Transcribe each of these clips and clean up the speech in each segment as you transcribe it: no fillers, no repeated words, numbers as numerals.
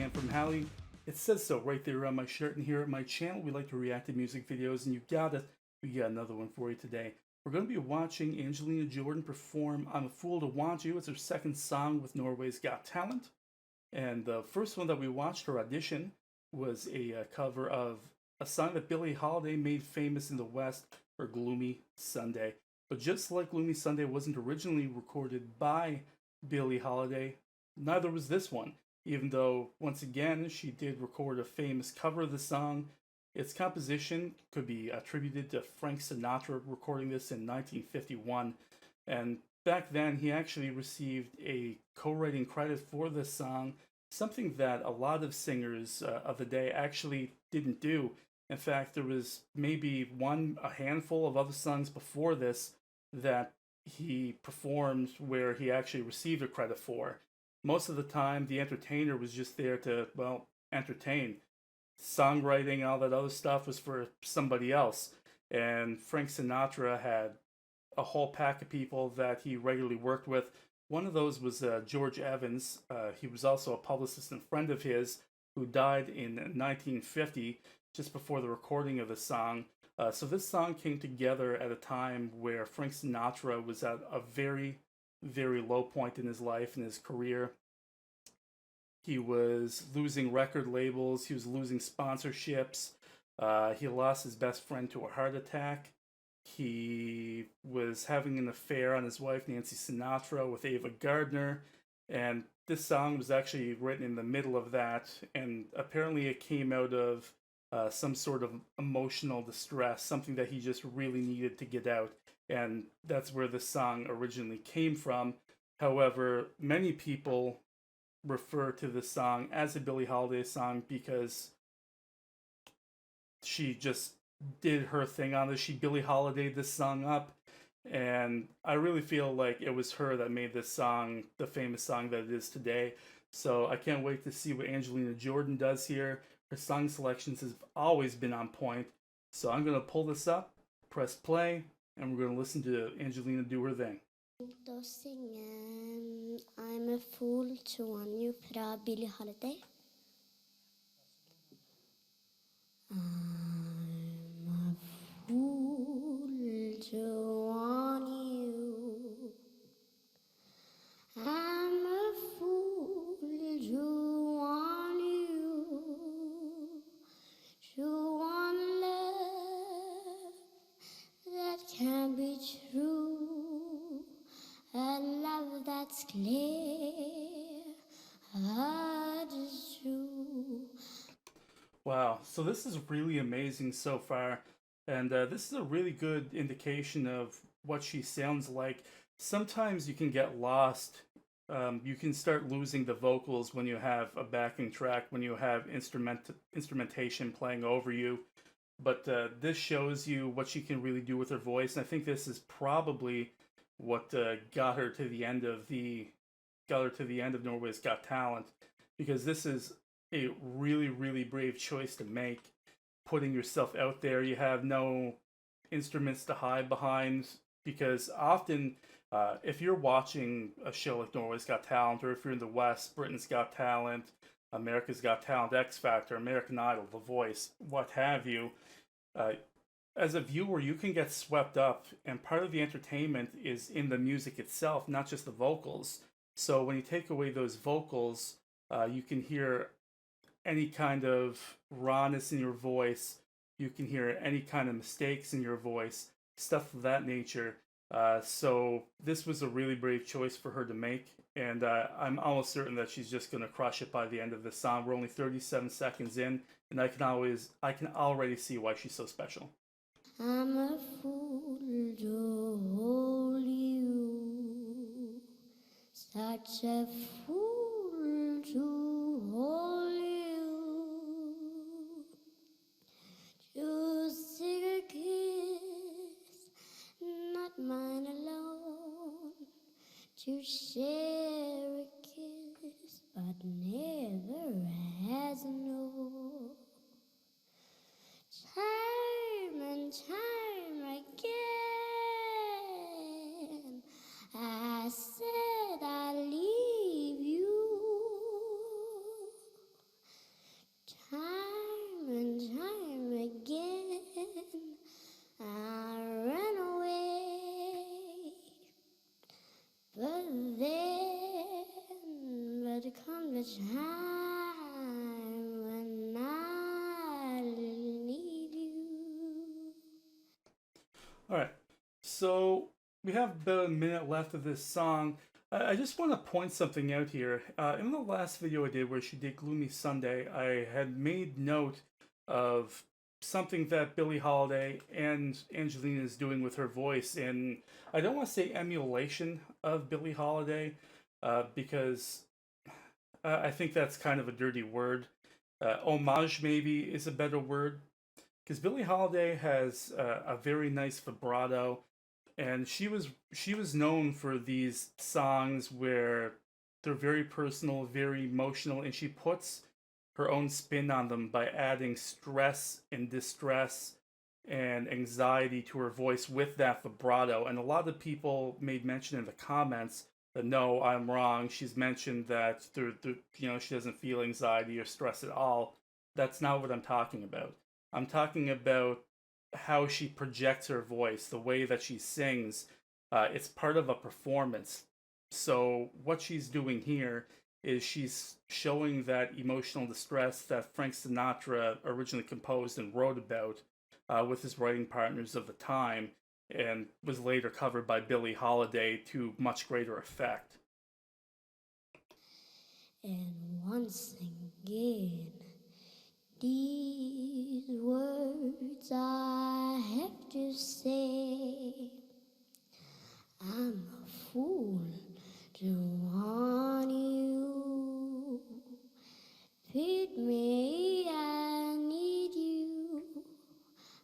fan from Hallie. It says so right there on my shirt, and here at my channel, we like to react to music videos, and you got it. We got another one for you today. We're going to be watching Angelina Jordan perform I'm a Fool to Want You. It's her second song with Norway's Got Talent. And the first one that we watched, her audition, was a cover of a song that Billie Holiday made famous in the West for Gloomy Sunday. But just like Gloomy Sunday wasn't originally recorded by Billie Holiday, neither was this one. Even though, once again, she did record a famous cover of the song, its composition could be attributed to Frank Sinatra recording this in 1951. And back then, he actually received a co writing credit for this song, something that a lot of singers of the day actually didn't do. In fact, there was maybe a handful of other songs before this that he performed where he actually received a credit for. Most of the time, the entertainer was just there to, well, entertain. Songwriting, all that other stuff was for somebody else. And Frank Sinatra had a whole pack of people that he regularly worked with. One of those was George Evans. He was also a publicist and friend of his who died in 1950, just before the recording of the song. So this song came together at a time where Frank Sinatra was at a very, very low point in his life and his career. He was losing record labels. He was losing sponsorships. He lost his best friend to a heart attack. He was having an affair on his wife, Nancy Sinatra, with Ava Gardner. And this song was actually written in the middle of that. And apparently it came out of some sort of emotional distress, something that he just really needed to get out. And that's where the song originally came from. However, many people refer to this song as a Billie Holiday song because she just did her thing on this. She Billie Holidayed this song up, and I really feel like it was her that made this song the famous song that it is today. So I can't wait to see what Angelina Jordan does here. Her song selections have always been on point. So I'm going to pull this up, press play, and we're going to listen to Angelina do her thing. Da synge I'm a Fool to Want You fra Billie Holiday. I'm a fool to want you. I'm a fool to want you. To want love that can be true. A love that's clear, heart is true. Wow, so this is really amazing so far, and this is a really good indication of what she sounds like. Sometimes you can get lost. You can start losing the vocals when you have a backing track, when you have instrumentation playing over you. But this shows you what she can really do with her voice, and I think this is probably what got her to the end of Norway's Got Talent, because this is a really, really brave choice to make, putting yourself out there. You have no instruments to hide behind, because often, if you're watching a show like Norway's Got Talent, or if you're in the West, Britain's Got Talent, America's Got Talent, X Factor, American Idol, The Voice, what have you, as a viewer, you can get swept up, and part of the entertainment is in the music itself, not just the vocals. So when you take away those vocals, you can hear any kind of rawness in your voice. You can hear any kind of mistakes in your voice, stuff of that nature. So this was a really brave choice for her to make, and I'm almost certain that she's just going to crush it by the end of this song. We're only 37 seconds in, and I can already see why she's so special. I'm a fool to hold you, such a fool to hold you, to seek a kiss, not mine alone, to share a kiss, but never has no. Time and time again, I said I'd leave you, time when I need you. All right, so we have about a minute left of this song. I just want to point something out here. In the last video I did where she did Gloomy Sunday, I had made note of something that Billie Holiday and Angelina is doing with her voice, and I don't want to say emulation of Billie Holiday, because I think that's kind of a dirty word. Homage maybe is a better word, because Billie Holiday has a very nice vibrato, and she was known for these songs where they're very personal, very emotional, and she puts her own spin on them by adding stress and distress and anxiety to her voice with that vibrato. And a lot of people made mention in the comments that no, I'm wrong. She's mentioned that she doesn't feel anxiety or stress at all. That's not what I'm talking about. I'm talking about how she projects her voice, the way that she sings. It's part of a performance. So what she's doing here is she's showing that emotional distress that Frank Sinatra originally composed and wrote about with his writing partners of the time, and was later covered by Billie Holiday to much greater effect. And once again, these words I have to say. I'm a fool to want you. Pick me, I need you.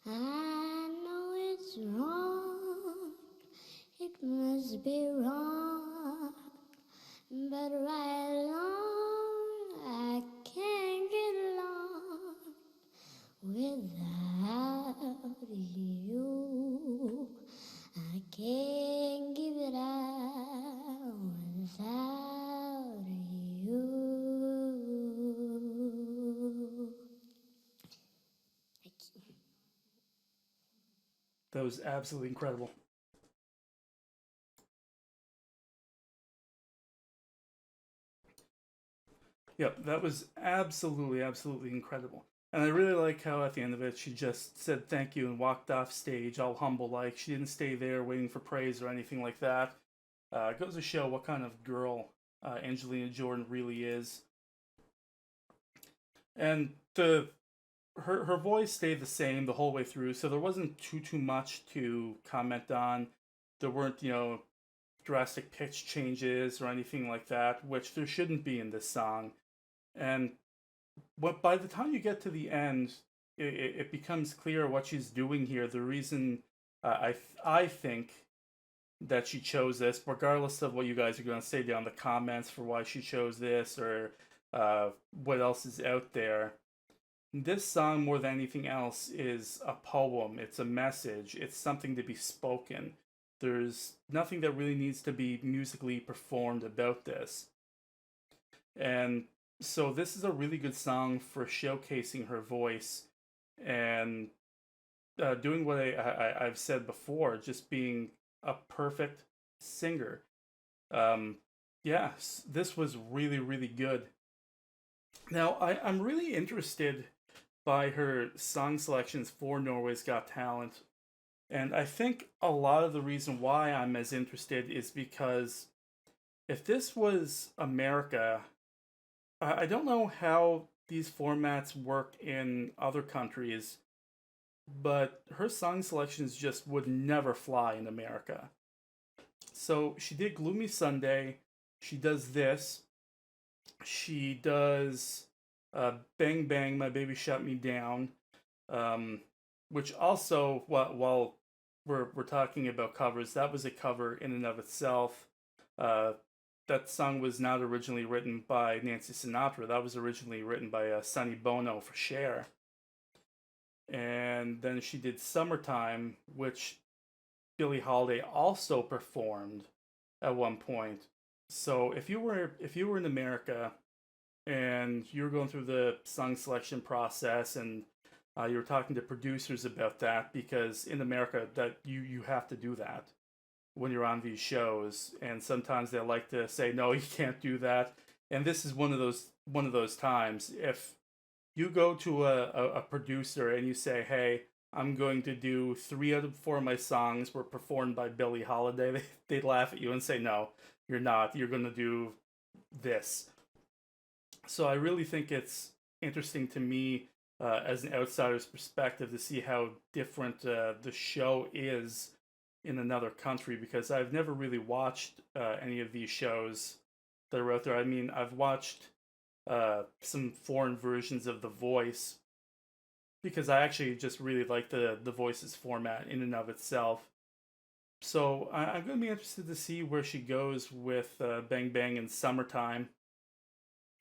I know it's wrong, it must be wrong, but right along I can't get along without you. I can't give it up without you. That was absolutely incredible. Yep, that was absolutely, absolutely incredible. And I really like how at the end of it she just said thank you and walked off stage all humble like. She didn't stay there waiting for praise or anything like that. It goes to show what kind of girl Angelina Jordan really is. And her voice stayed the same the whole way through, so there wasn't too much to comment on. There weren't, drastic pitch changes or anything like that, which there shouldn't be in this song. And by the time you get to the end, it becomes clear what she's doing here. The reason I think that she chose this, regardless of what you guys are going to say down in the comments for why she chose this or what else is out there. This song, more than anything else, is a poem. It's a message. It's something to be spoken. There's nothing that really needs to be musically performed about this. And so this is a really good song for showcasing her voice and doing what I've said before, just being a perfect singer. Yes, this was really, really good. Now, I'm really interested by her song selections for Norway's Got Talent. And I think a lot of the reason why I'm as interested is because if this was America, I don't know how these formats work in other countries, but her song selections just would never fly in America. So she did Gloomy Sunday, she does this, she does Bang Bang, My Baby Shut Me Down, which also, while we're talking about covers, that was a cover in and of itself. That song was not originally written by Nancy Sinatra. That was originally written by Sonny Bono for Cher. And then she did Summertime, which Billie Holiday also performed at one point. So if you were in America and you were going through the song selection process and you were talking to producers about that, because in America that you have to do that when you're on these shows, and sometimes they like to say no, you can't do that, And this is one of those times. If you go to a producer and you say, "Hey, I'm going to do 3 out of 4 of my songs were performed by Billie Holiday," they'd laugh at you and say, "No, you're not. You're going to do this." So I really think it's interesting to me, as an outsider's perspective, to see how different the show is in another country, because I've never really watched any of these shows that are out there. I mean, I've watched some foreign versions of The Voice because I actually just really like the Voice's format in and of itself. So I'm going to be interested to see where she goes with Bang Bang in Summertime.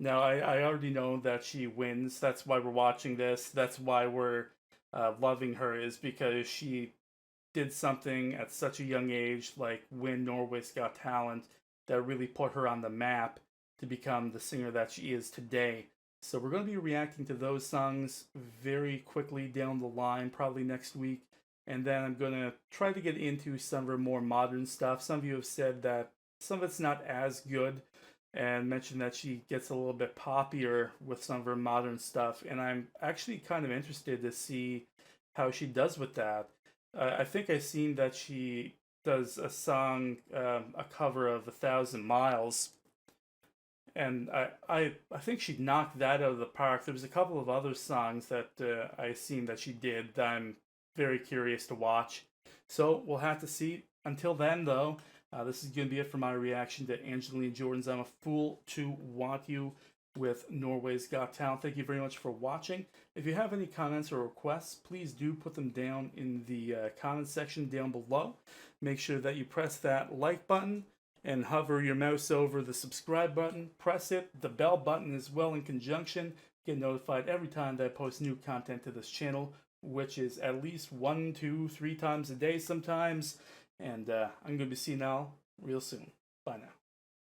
Now, I already know that she wins. That's why we're watching this. That's why we're loving her, is because she did something at such a young age, like win Norway's Got Talent, that really put her on the map to become the singer that she is today. So we're going to be reacting to those songs very quickly down the line, probably next week. And then I'm going to try to get into some of her more modern stuff. Some of you have said that some of it's not as good, and mentioned that she gets a little bit poppier with some of her modern stuff. And I'm actually kind of interested to see how she does with that. I think I've seen that she does a song, a cover of "1,000 Miles," and I think she knocked that out of the park. There was a couple of other songs that I seen that she did that I'm very curious to watch. So we'll have to see. Until then, though, this is going to be it for my reaction to Angelina Jordan's "I'm a Fool to Want You" with Norway's Got Talent. Thank you very much for watching. If you have any comments or requests, please do put them down in the comment section down below. Make sure that you press that like button and hover your mouse over the subscribe button. Press it, the bell button as well in conjunction. Get notified every time that I post new content to this channel, which is at least 1, 2, 3 times a day sometimes. And I'm going to be seeing y'all real soon. Bye now.